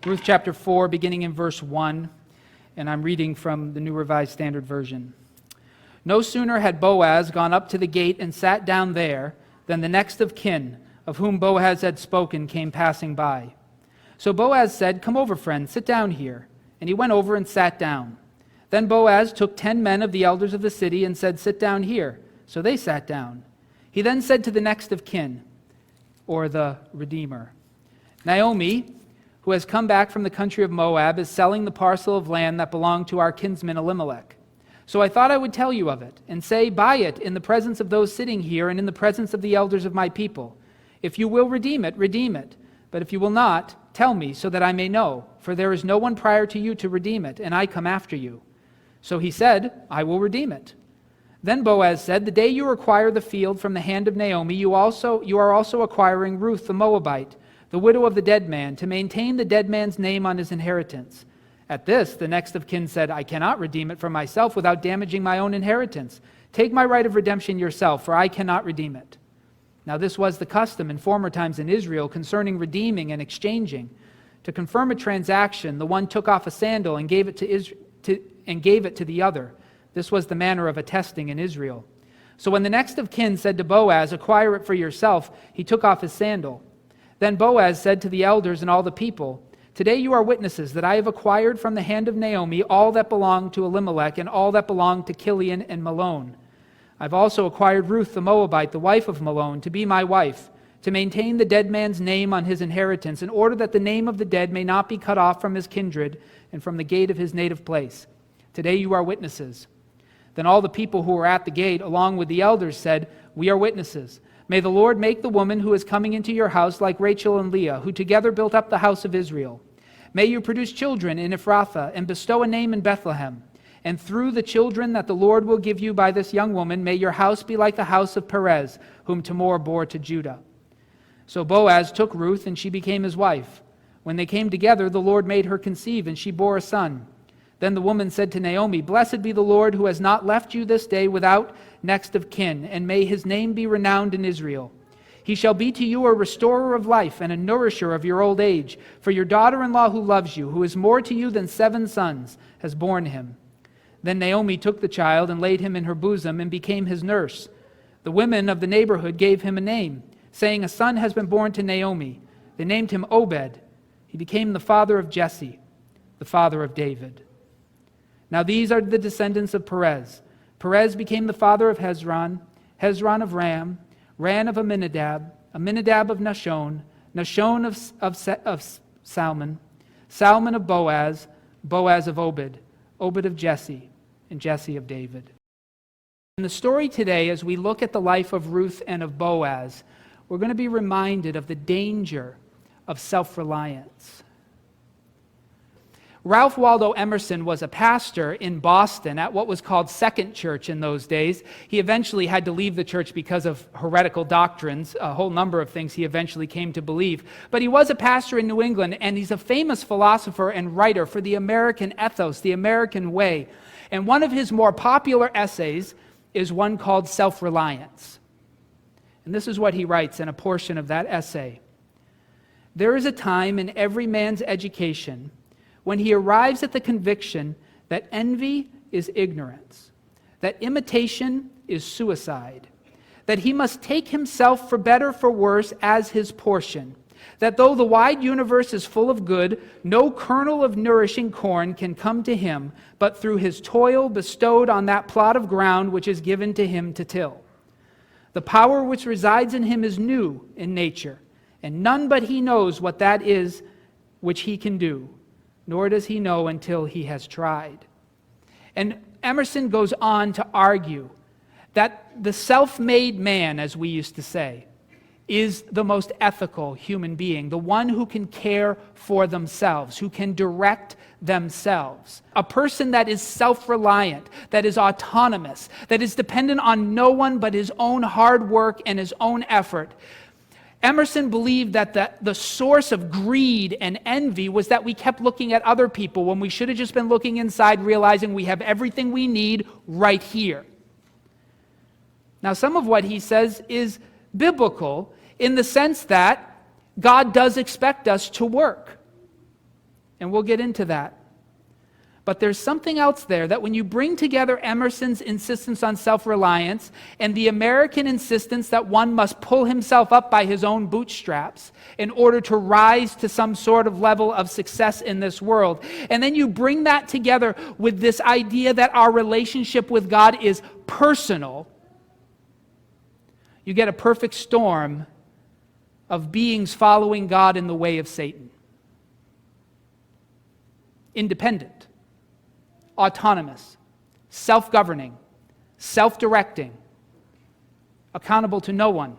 Ruth chapter 4, beginning in verse 1, and I'm reading from the New Revised Standard Version. No sooner had Boaz gone up to the gate and sat down there than the next of kin, of whom Boaz had spoken, came passing by. So Boaz said, "Come over, friend, sit down here." And he went over and sat down. Then Boaz took 10 men of the elders of the city and said, "Sit down here." So they sat down. He then said to the next of kin, or the Redeemer, "Naomi, who has come back from the country of Moab, is selling the parcel of land that belonged to our kinsman Elimelech. So I thought I would tell you of it, and say, buy it in the presence of those sitting here and in the presence of the elders of my people. If you will redeem it, redeem it. But if you will not, tell me, so that I may know, for there is no one prior to you to redeem it, and I come after you." So he said, "I will redeem it." Then Boaz said, "The day you acquire the field from the hand of Naomi, you are also acquiring Ruth the Moabite, the widow of the dead man, to maintain the dead man's name on his inheritance." At this, the next of kin said, "I cannot redeem it for myself without damaging my own inheritance. Take my right of redemption yourself, for I cannot redeem it." Now this was the custom in former times in Israel concerning redeeming and exchanging. To confirm a transaction, the one took off a sandal and gave it to the other. This was the manner of attesting in Israel. So when the next of kin said to Boaz, "Acquire it for yourself," he took off his sandal. Then Boaz said to the elders and all the people, "Today you are witnesses that I have acquired from the hand of Naomi all that belonged to Elimelech and all that belonged to Chilion and Mahlon. I've also acquired Ruth the Moabite, the wife of Mahlon, to be my wife, to maintain the dead man's name on his inheritance, in order that the name of the dead may not be cut off from his kindred and from the gate of his native place. Today you are witnesses." Then all the people who were at the gate, along with the elders, said, "We are witnesses. May the Lord make the woman who is coming into your house like Rachel and Leah, who together built up the house of Israel. May you produce children in Ephrathah and bestow a name in Bethlehem. And through the children that the Lord will give you by this young woman, may your house be like the house of Perez, whom Tamar bore to Judah." So Boaz took Ruth, and she became his wife. When they came together, the Lord made her conceive, and she bore a son. Then the woman said to Naomi, "Blessed be the Lord, who has not left you this day without next of kin, and may his name be renowned in Israel. He shall be to you a restorer of life and a nourisher of your old age, for your daughter-in-law who loves you, who is more to you than 7 sons, has borne him." Then Naomi took the child and laid him in her bosom and became his nurse. The women of the neighborhood gave him a name, saying, "A son has been born to Naomi." They named him Obed. He became the father of Jesse, the father of David. Now these are the descendants of Perez. Perez became the father of Hezron, Hezron of Ram, Ram of Amminadab, Amminadab of Nahshon, Nahshon of Salmon, Salmon of Boaz, Boaz of Obed, Obed of Jesse, and Jesse of David. In the story today, as we look at the life of Ruth and of Boaz, we're going to be reminded of the danger of self-reliance. Ralph Waldo Emerson was a pastor in Boston at what was called Second Church in those days. He eventually had to leave the church because of heretical doctrines, a whole number of things he eventually came to believe. But he was a pastor in New England, and he's a famous philosopher and writer for the American ethos, the American way. And one of his more popular essays is one called Self-Reliance. And this is what he writes in a portion of that essay. "There is a time in every man's education when he arrives at the conviction that envy is ignorance, that imitation is suicide, that he must take himself for better for worse as his portion, that though the wide universe is full of good, no kernel of nourishing corn can come to him but through his toil bestowed on that plot of ground which is given to him to till. The power which resides in him is new in nature, and none but he knows what that is which he can do, nor does he know until he has tried." And Emerson goes on to argue that the self-made man, as we used to say, is the most ethical human being, the one who can care for themselves, who can direct themselves. A person that is self-reliant, that is autonomous, that is dependent on no one but his own hard work and his own effort. Emerson believed that the source of greed and envy was that we kept looking at other people when we should have just been looking inside, realizing we have everything we need right here. Now, some of what he says is biblical in the sense that God does expect us to work. And we'll get into that. But there's something else there, that when you bring together Emerson's insistence on self-reliance and the American insistence that one must pull himself up by his own bootstraps in order to rise to some sort of level of success in this world, and then you bring that together with this idea that our relationship with God is personal, you get a perfect storm of beings following God in the way of Satan. Independent, autonomous, self-governing, self-directing, accountable to no one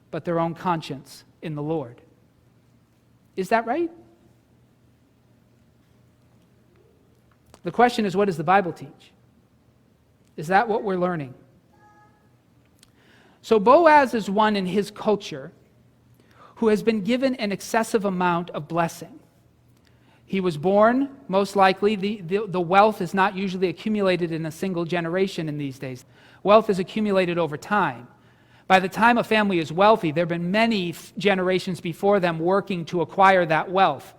but their own conscience in the Lord. Is that right? The question is, what does the Bible teach? Is that what we're learning? So Boaz is one in his culture who has been given an excessive amount of blessing. He was born, most likely, the wealth is not usually accumulated in a single generation in these days. Wealth is accumulated over time. By the time a family is wealthy, there have been many generations before them working to acquire that wealth.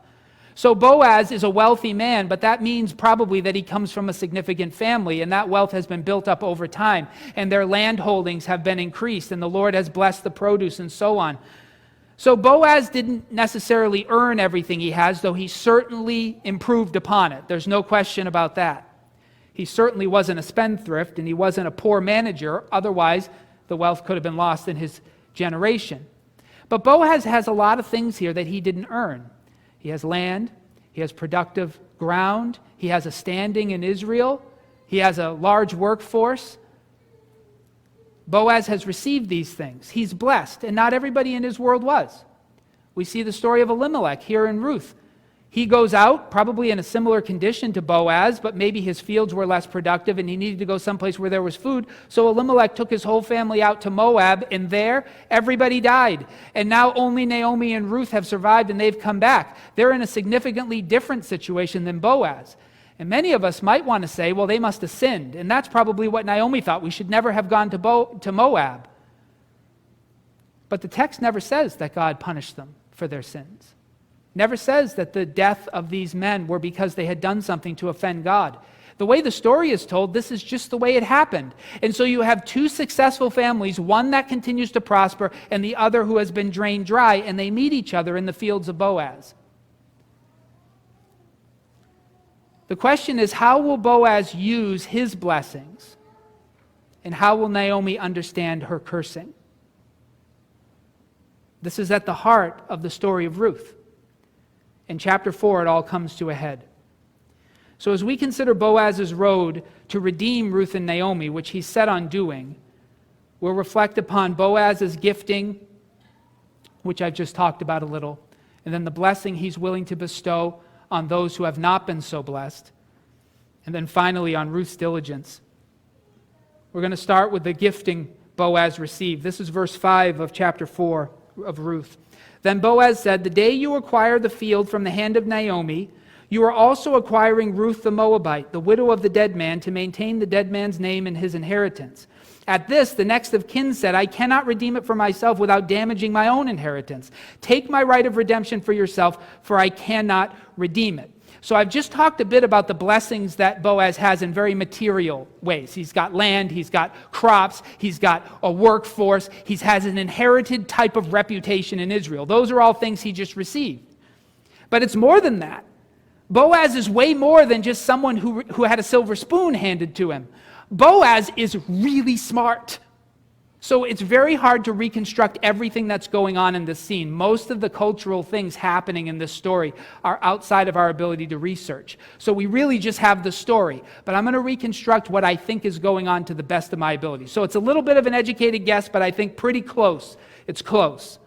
So Boaz is a wealthy man, but that means probably that he comes from a significant family, and that wealth has been built up over time, and their land holdings have been increased, and the Lord has blessed the produce and so on. So Boaz didn't necessarily earn everything he has, though he certainly improved upon it. There's no question about that. He certainly wasn't a spendthrift, and he wasn't a poor manager. Otherwise, the wealth could have been lost in his generation. But Boaz has a lot of things here that he didn't earn. He has land, he has productive ground, he has a standing in Israel, he has a large workforce. Boaz has received these things. He's blessed, and not everybody in his world was. We see the story of Elimelech here in Ruth. He goes out, probably in a similar condition to Boaz, but maybe his fields were less productive and he needed to go someplace where there was food. So Elimelech took his whole family out to Moab, and there everybody died. And now only Naomi and Ruth have survived, and they've come back. They're in a significantly different situation than Boaz. And many of us might want to say, well, they must have sinned. And that's probably what Naomi thought. We should never have gone to Moab. But the text never says that God punished them for their sins. Never says that the death of these men were because they had done something to offend God. The way the story is told, this is just the way it happened. And so you have two successful families, one that continues to prosper and the other who has been drained dry, and they meet each other in the fields of Boaz. The question is, how will Boaz use his blessings? And how will Naomi understand her cursing? This is at the heart of the story of Ruth. In chapter 4, it all comes to a head. So as we consider Boaz's road to redeem Ruth and Naomi, which he's set on doing, we'll reflect upon Boaz's gifting, which I've just talked about a little, and then the blessing he's willing to bestow on those who have not been so blessed, and then finally on Ruth's diligence. We're going to start with the gifting Boaz received. This is verse 5 of chapter 4 of Ruth. Then Boaz said, "The day you acquire the field from the hand of Naomi, you are also acquiring Ruth the Moabite, the widow of the dead man, to maintain the dead man's name and his inheritance." At this, the next of kin said, "I cannot redeem it for myself without damaging my own inheritance. Take my right of redemption for yourself, for I cannot redeem it." So I've just talked a bit about the blessings that Boaz has in very material ways. He's got land, he's got crops, he's got a workforce, he has an inherited type of reputation in Israel. Those are all things he just received. But it's more than that. Boaz is way more than just someone who had a silver spoon handed to him. Boaz is really smart. So it's very hard to reconstruct everything that's going on in this scene. Most of the cultural things happening in this story are outside of our ability to research. So we really just have the story. But I'm going to reconstruct what I think is going on to the best of my ability. So it's a little bit of an educated guess, but I think pretty close. It's close.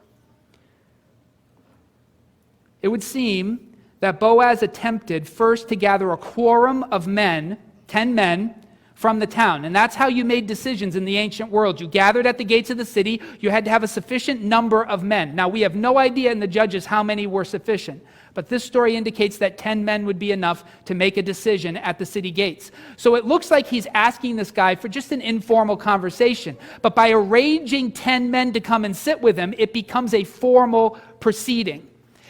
It would seem that Boaz attempted first to gather a quorum of men, 10 men, from the town. And that's how you made decisions in the ancient world. You gathered at the gates of the city. You had to have a sufficient number of men. Now, we have no idea in the Judges how many were sufficient. But this story indicates that 10 men would be enough to make a decision at the city gates. So it looks like he's asking this guy for just an informal conversation. But by arranging 10 men to come and sit with him, it becomes a formal proceeding.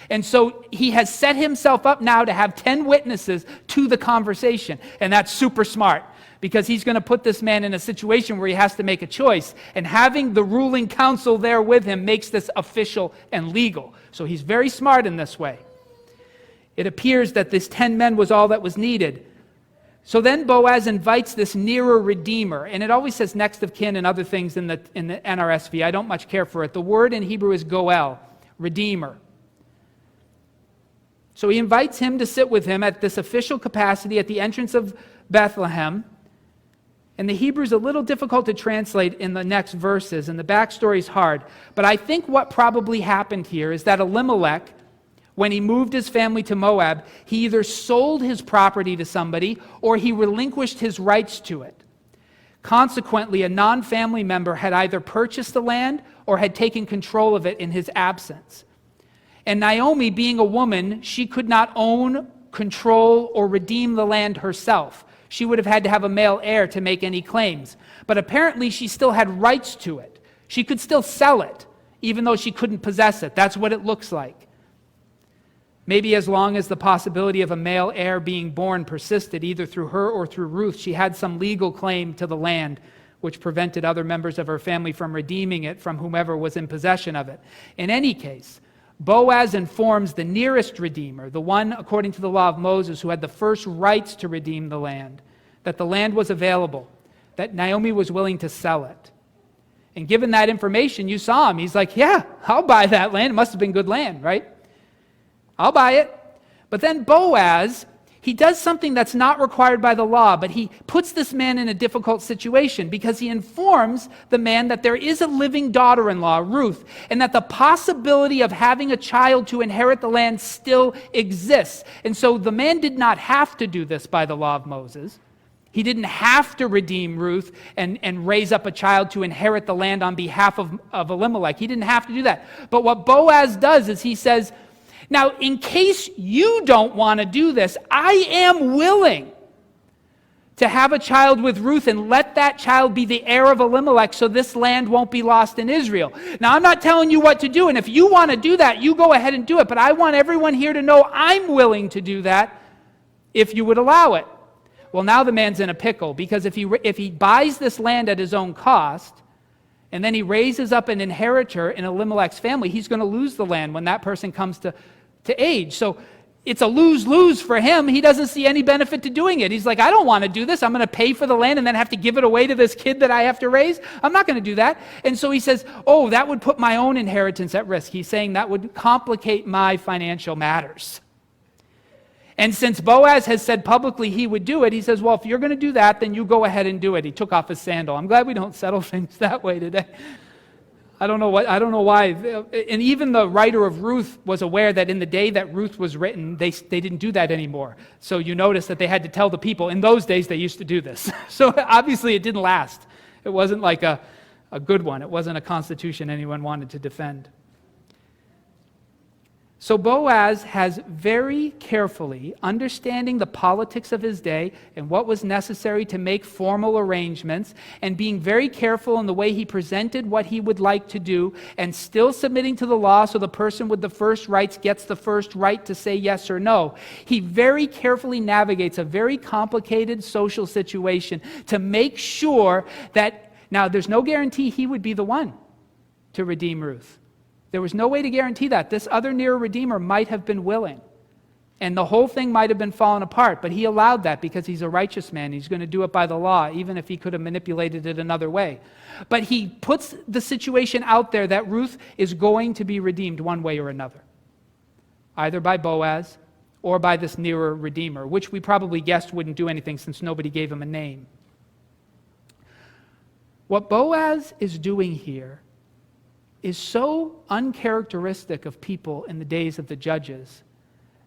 And so he has set himself up now to have 10 witnesses to the conversation. And that's super smart, because he's going to put this man in a situation where he has to make a choice. And having the ruling council there with him makes this official and legal. So he's very smart in this way. It appears that this 10 men was all that was needed. So then Boaz invites this nearer redeemer, and it always says next of kin and other things in the NRSV. I don't much care for it. The word in Hebrew is goel, redeemer. So he invites him to sit with him at this official capacity at the entrance of Bethlehem. And the Hebrew is a little difficult to translate in the next verses, and the backstory is hard. But I think what probably happened here is that Elimelech, when he moved his family to Moab, he either sold his property to somebody or he relinquished his rights to it. Consequently, a non-family member had either purchased the land or had taken control of it in his absence. And Naomi, being a woman, she could not own, control, or redeem the land herself. She would have had to have a male heir to make any claims. But apparently she still had rights to it. She could still sell it, even though she couldn't possess it. That's what it looks like. Maybe as long as the possibility of a male heir being born persisted, either through her or through Ruth, she had some legal claim to the land, which prevented other members of her family from redeeming it from whomever was in possession of it. In any case, Boaz informs the nearest redeemer, the one, according to the law of Moses, who had the first rights to redeem the land, that the land was available, that Naomi was willing to sell it. And given that information, you saw him. He's like, yeah, I'll buy that land. It must have been good land, right? I'll buy it. But then Boaz, he does something that's not required by the law, but he puts this man in a difficult situation because he informs the man that there is a living daughter-in-law, Ruth, and that the possibility of having a child to inherit the land still exists. And so the man did not have to do this by the law of Moses. He didn't have to redeem Ruth and raise up a child to inherit the land on behalf of Elimelech. He didn't have to do that. But what Boaz does is he says, now, in case you don't want to do this, I am willing to have a child with Ruth and let that child be the heir of Elimelech so this land won't be lost in Israel. Now, I'm not telling you what to do, and if you want to do that, you go ahead and do it, but I want everyone here to know I'm willing to do that if you would allow it. Well, now the man's in a pickle, because if he buys this land at his own cost, and then he raises up an inheritor in Elimelech's family, he's going to lose the land when that person comes to age. So it's a lose-lose for him. He doesn't see any benefit to doing it. He's like, I don't want to do this. I'm going to pay for the land and then have to give it away to this kid that I have to raise. I'm not going to do that. And so he says, oh, that would put my own inheritance at risk. He's saying that would complicate my financial matters. And since Boaz has said publicly he would do it, he says, well, if you're going to do that, then you go ahead and do it. He took off his sandal. I'm glad we don't settle things that way today. I don't know why. And even the writer of Ruth was aware that in the day that Ruth was written, they didn't do that anymore. So you notice that they had to tell the people. In those days, they used to do this. So obviously it didn't last. It wasn't like a good one. It wasn't a constitution anyone wanted to defend. So Boaz has very carefully, understanding the politics of his day and what was necessary to make formal arrangements, and being very careful in the way he presented what he would like to do, and still submitting to the law so the person with the first rights gets the first right to say yes or no. He very carefully navigates a very complicated social situation to make sure that, now there's no guarantee he would be the one to redeem Ruth. There was no way to guarantee that. This other nearer redeemer might have been willing. And the whole thing might have been fallen apart, but he allowed that because he's a righteous man. He's going to do it by the law, even if he could have manipulated it another way. But he puts the situation out there that Ruth is going to be redeemed one way or another, either by Boaz or by this nearer redeemer, which we probably guessed wouldn't do anything since nobody gave him a name. What Boaz is doing here is so uncharacteristic of people in the days of the judges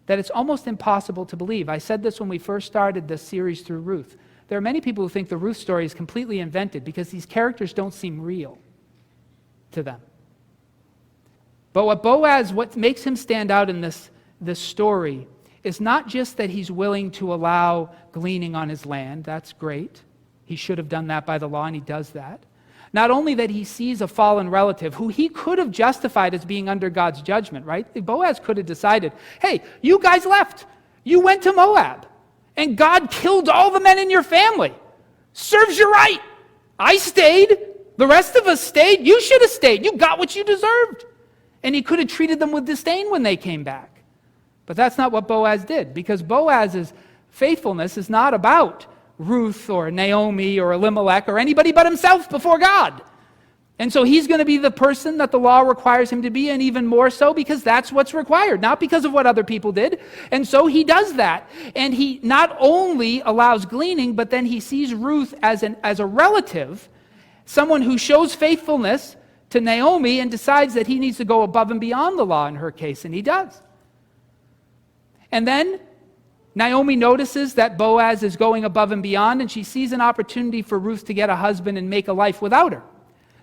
that it's almost impossible to believe. I said this when we first started this series through Ruth. There are many people who think the Ruth story is completely invented because these characters don't seem real to them. But what makes him stand out in this story is not just that he's willing to allow gleaning on his land. That's great. He should have done that by the law, and he does that. Not only that he sees a fallen relative who he could have justified as being under God's judgment, right? Boaz could have decided, hey, you guys left. You went to Moab, and God killed all the men in your family. Serves you right. I stayed. The rest of us stayed. You should have stayed. You got what you deserved. And he could have treated them with disdain when they came back. But that's not what Boaz did, because Boaz's faithfulness is not about Ruth or Naomi or Elimelech or anybody but himself before God. And so he's going to be the person that the law requires him to be, and even more so because that's what's required, not because of what other people did. And so he does that. And he not only allows gleaning, but then he sees Ruth as a relative, someone who shows faithfulness to Naomi, and decides that he needs to go above and beyond the law in her case, and he does. And then Naomi notices that Boaz is going above and beyond, and she sees an opportunity for Ruth to get a husband and make a life without her.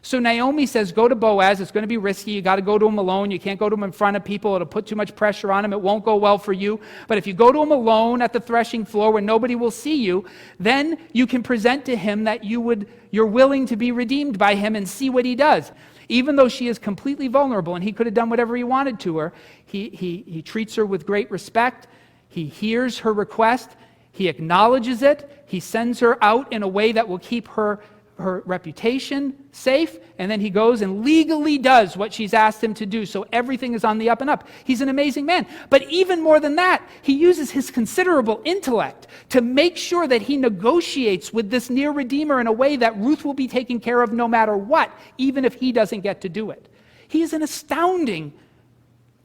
So Naomi says, go to Boaz. It's going to be risky. You got to go to him alone. You can't go to him in front of people. It'll put too much pressure on him. It won't go well for you. But if you go to him alone at the threshing floor where nobody will see you, then you can present to him that you're willing to be redeemed by him and see what he does. Even though she is completely vulnerable and he could have done whatever he wanted to her, he treats her with great respect. He hears her request. He acknowledges it. He sends her out in a way that will keep her reputation safe, and then he goes and legally does what she's asked him to do, so everything is on the up and up. He's an amazing man. But even more than that, he uses his considerable intellect to make sure that he negotiates with this near Redeemer in a way that Ruth will be taken care of no matter what, even if he doesn't get to do it. He is an astounding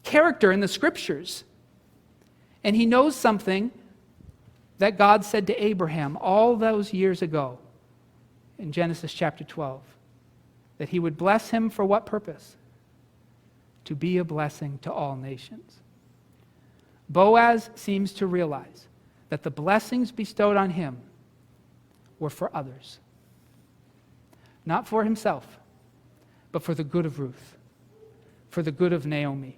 character in the Scriptures. And he knows something that God said to Abraham all those years ago in Genesis chapter 12, that he would bless him for what purpose? To be a blessing to all nations. Boaz seems to realize that the blessings bestowed on him were for others. Not for himself, but for the good of Ruth, for the good of Naomi.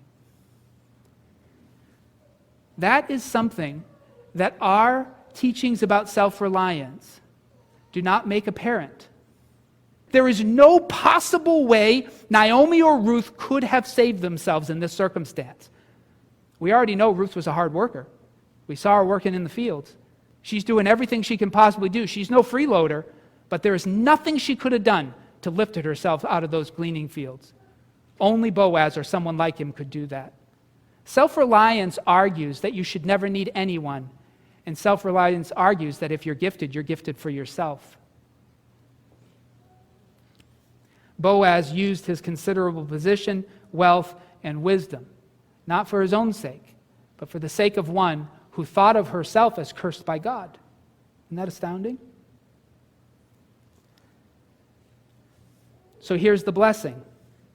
That is something that our teachings about self-reliance do not make apparent. There is no possible way Naomi or Ruth could have saved themselves in this circumstance. We already know Ruth was a hard worker. We saw her working in the fields. She's doing everything she can possibly do. She's no freeloader, but there is nothing she could have done to lift herself out of those gleaning fields. Only Boaz or someone like him could do that. Self-reliance argues that you should never need anyone. And self-reliance argues that if you're gifted for yourself. Boaz used his considerable position, wealth, and wisdom, not for his own sake, but for the sake of one who thought of herself as cursed by God. Isn't that astounding? So here's the blessing.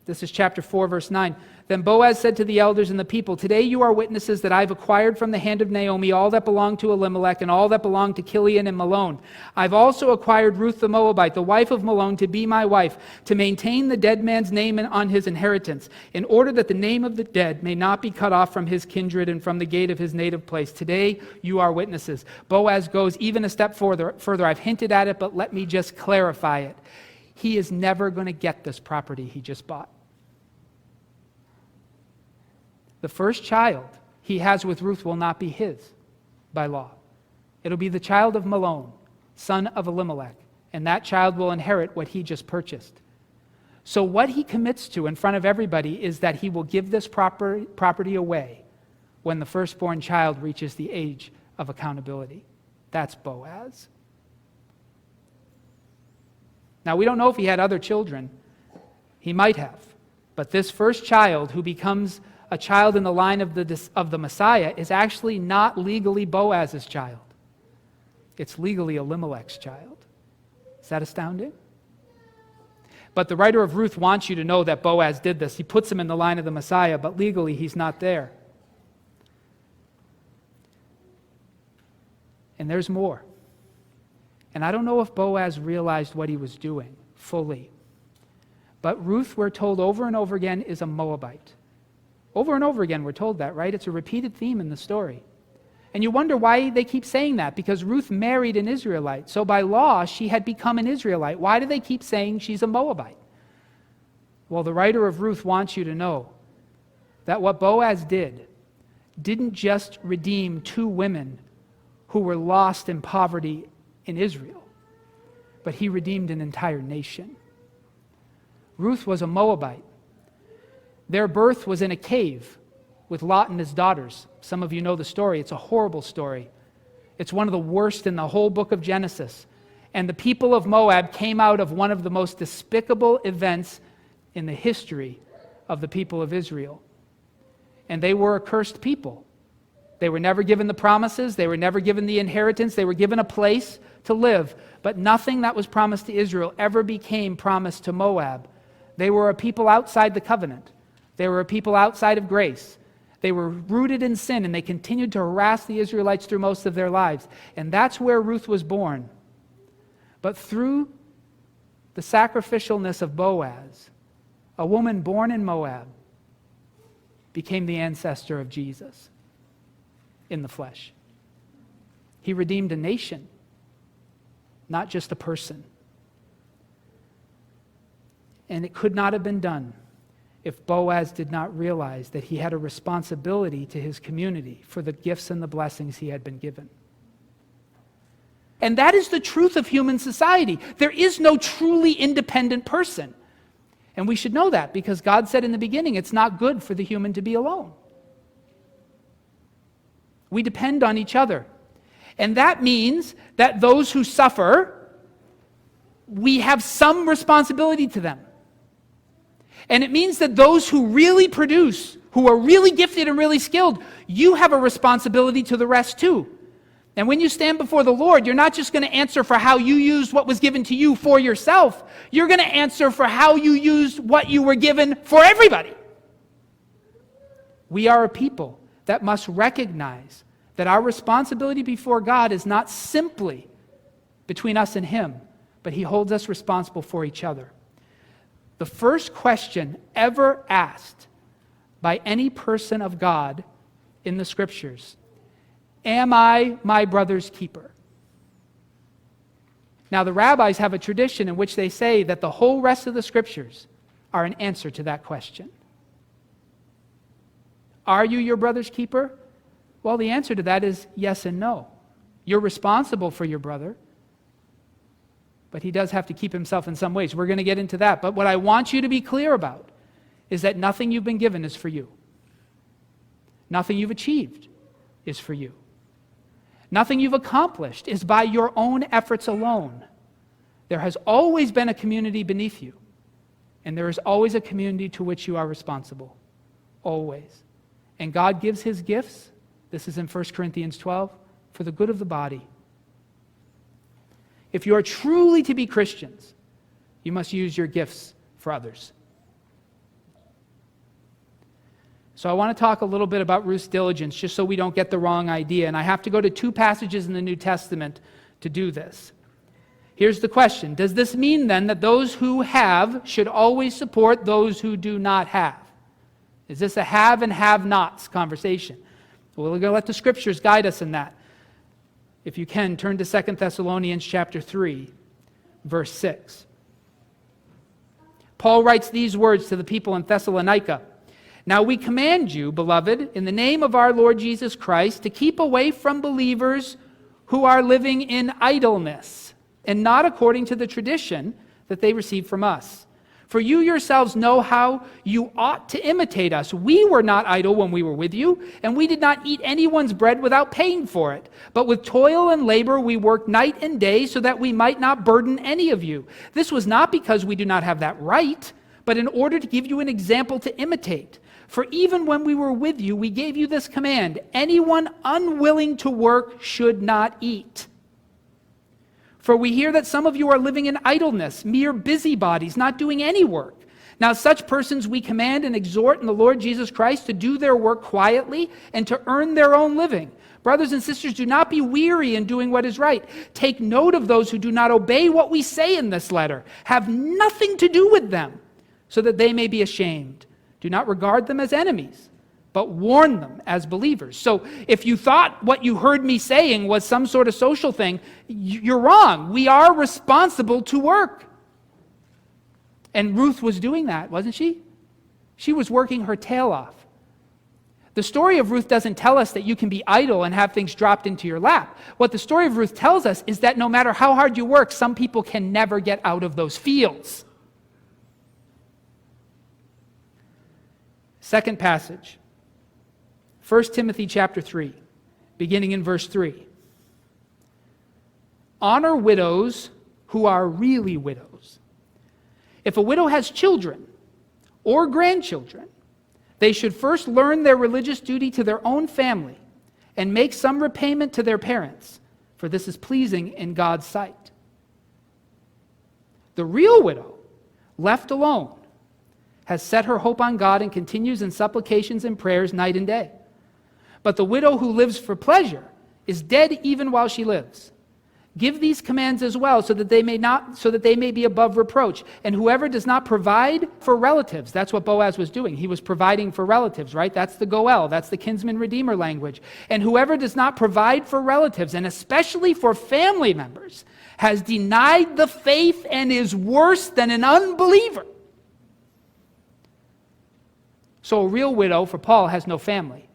This is chapter 4, verse 9. Then Boaz said to the elders and the people, today you are witnesses that I've acquired from the hand of Naomi all that belonged to Elimelech and all that belonged to Chilion and Malone. I've also acquired Ruth the Moabite, the wife of Malone, to be my wife, to maintain the dead man's name on his inheritance, in order that the name of the dead may not be cut off from his kindred and from the gate of his native place. Today you are witnesses. Boaz goes even a step further. I've hinted at it, but let me just clarify it. He is never going to get this property he just bought. The first child he has with Ruth will not be his by law. It'll be the child of Malone, son of Elimelech, and that child will inherit what he just purchased. So what he commits to in front of everybody is that he will give this property away when the firstborn child reaches the age of accountability. That's Boaz. Now, we don't know if he had other children. He might have. But this first child who becomes a child in the line of the Messiah is actually not legally Boaz's child. It's legally Elimelech's child. Is that astounding? But the writer of Ruth wants you to know that Boaz did this. He puts him in the line of the Messiah, but legally he's not there. And there's more. And I don't know if Boaz realized what he was doing fully. But Ruth, we're told over and over again, is a Moabite. Over and over again we're told that, right? It's a repeated theme in the story. And you wonder why they keep saying that, because Ruth married an Israelite. So by law, she had become an Israelite. Why do they keep saying she's a Moabite? Well, the writer of Ruth wants you to know that what Boaz didn't just redeem two women who were lost in poverty in Israel, but he redeemed an entire nation. Ruth was a Moabite. Their birth was in a cave with Lot and his daughters. Some of you know the story. It's a horrible story. It's one of the worst in the whole book of Genesis. And the people of Moab came out of one of the most despicable events in the history of the people of Israel. And they were a cursed people. They were never given the promises. They were never given the inheritance. They were given a place to live. But nothing that was promised to Israel ever became promised to Moab. They were a people outside the covenant. They were a people outside of grace. They were rooted in sin, and they continued to harass the Israelites through most of their lives. And that's where Ruth was born. But through the sacrificialness of Boaz, a woman born in Moab became the ancestor of Jesus in the flesh. He redeemed a nation, not just a person. And it could not have been done if Boaz did not realize that he had a responsibility to his community for the gifts and the blessings he had been given. And that is the truth of human society. There is no truly independent person. And we should know that, because God said in the beginning, it's not good for the human to be alone. We depend on each other. And that means that those who suffer, we have some responsibility to them. And it means that those who really produce, who are really gifted and really skilled, you have a responsibility to the rest too. And when you stand before the Lord, you're not just going to answer for how you used what was given to you for yourself. You're going to answer for how you used what you were given for everybody. We are a people that must recognize that our responsibility before God is not simply between us and Him, but He holds us responsible for each other. The first question ever asked by any person of God in the Scriptures: am I my brother's keeper? Now, the rabbis have a tradition in which they say that the whole rest of the Scriptures are an answer to that question. Are you your brother's keeper? Well, the answer to that is yes and no. You're responsible for your brother, but he does have to keep himself in some ways. We're going to get into that. But what I want you to be clear about is that nothing you've been given is for you. Nothing you've achieved is for you. Nothing you've accomplished is by your own efforts alone. There has always been a community beneath you, and there is always a community to which you are responsible. Always. And God gives His gifts, this is in 1 Corinthians 12, for the good of the body. If you are truly to be Christians, you must use your gifts for others. So I want to talk a little bit about Ruth's diligence, just so we don't get the wrong idea. And I have to go to two passages in the New Testament to do this. Here's the question: does this mean then that those who have should always support those who do not have? Is this a have and have-nots conversation? Well, we're going to let the Scriptures guide us in that. If you can, turn to 2 Thessalonians chapter 3, verse 6. Paul writes these words to the people in Thessalonica: now we command you, beloved, in the name of our Lord Jesus Christ, to keep away from believers who are living in idleness, and not according to the tradition that they received from us. For you yourselves know how you ought to imitate us. We were not idle when we were with you, and we did not eat anyone's bread without paying for it. But with toil and labor we worked night and day so that we might not burden any of you. This was not because we do not have that right, but in order to give you an example to imitate. For even when we were with you, we gave you this command: anyone unwilling to work should not eat. For we hear that some of you are living in idleness, mere busybodies, not doing any work. Now such persons we command and exhort in the Lord Jesus Christ to do their work quietly and to earn their own living. Brothers and sisters, do not be weary in doing what is right. Take note of those who do not obey what we say in this letter. Have nothing to do with them, so that they may be ashamed. Do not regard them as enemies, but warn them as believers. So if you thought what you heard me saying was some sort of social thing, you're wrong. We are responsible to work. And Ruth was doing that, wasn't she? She was working her tail off. The story of Ruth doesn't tell us that you can be idle and have things dropped into your lap. What the story of Ruth tells us is that no matter how hard you work, some people can never get out of those fields. Second passage, 1 Timothy chapter 3, beginning in verse 3. Honor widows who are really widows. If a widow has children or grandchildren, they should first learn their religious duty to their own family and make some repayment to their parents, for this is pleasing in God's sight. The real widow, left alone, has set her hope on God and continues in supplications and prayers night and day. But the widow who lives for pleasure is dead even while she lives. Give these commands as well, so that they may be above reproach. And whoever does not provide for relatives, that's what Boaz was doing. He was providing for relatives, right? That's the goel, that's the kinsman redeemer language. And whoever does not provide for relatives, and especially for family members, has denied the faith and is worse than an unbeliever. So a real widow, for Paul, has no family.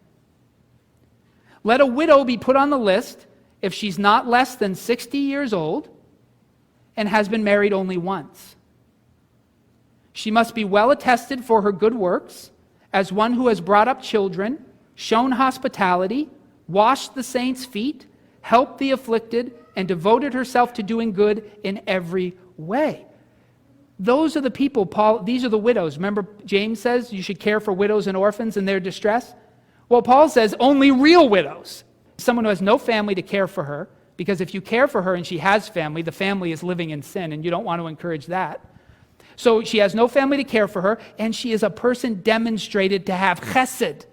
Let a widow be put on the list if she's not less than 60 years old and has been married only once. She must be well attested for her good works, as one who has brought up children, shown hospitality, washed the saints' feet, helped the afflicted, and devoted herself to doing good in every way. Those are the people, these are the widows. Remember, James says you should care for widows and orphans in their distress? Well, Paul says only real widows. Someone who has no family to care for her, because if you care for her and she has family, the family is living in sin, and you don't want to encourage that. So she has no family to care for her, and she is a person demonstrated to have chesed.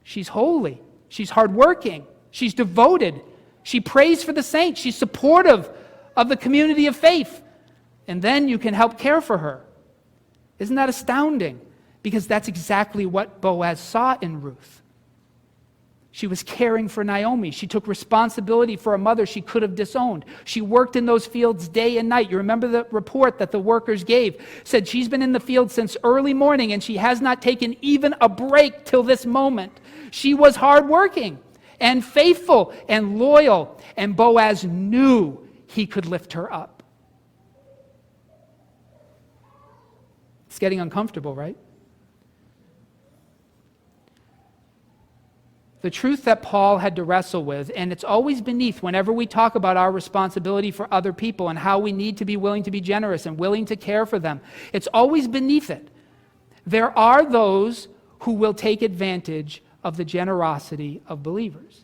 She's holy. She's hardworking. She's devoted. She prays for the saints. She's supportive of the community of faith. And then you can help care for her. Isn't that astounding? Because that's exactly what Boaz saw in Ruth. She was caring for Naomi. She took responsibility for a mother she could have disowned. She worked in those fields day and night. You remember the report that the workers gave? Said she's been in the field since early morning and she has not taken even a break till this moment. She was hardworking and faithful and loyal, and Boaz knew he could lift her up. It's getting uncomfortable, right? The truth that Paul had to wrestle with, and it's always beneath whenever we talk about our responsibility for other people and how we need to be willing to be generous and willing to care for them, it's always beneath it. There are those who will take advantage of the generosity of believers.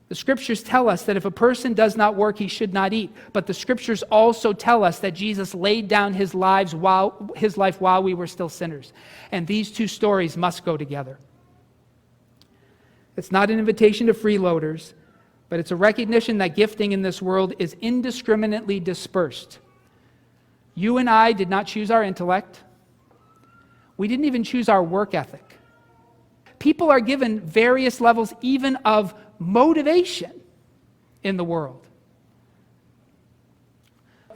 The scriptures tell us that if a person does not work, he should not eat. But the scriptures also tell us that Jesus laid down his life while we were still sinners. And these two stories must go together. It's not an invitation to freeloaders, but it's a recognition that gifting in this world is indiscriminately dispersed. You and I did not choose our intellect. We didn't even choose our work ethic. People are given various levels even of motivation in the world.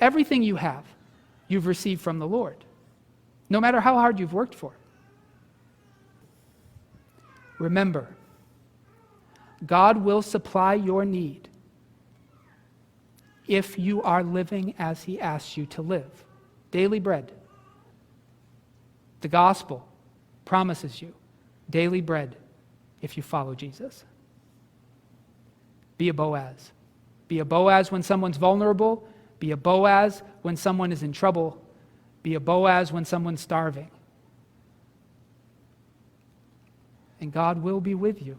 Everything you have, you've received from the Lord, no matter how hard you've worked for it. Remember, God will supply your need if you are living as He asks you to live. Daily bread. The gospel promises you daily bread if you follow Jesus. Be a Boaz. Be a Boaz when someone's vulnerable. Be a Boaz when someone is in trouble. Be a Boaz when someone's starving. And God will be with you.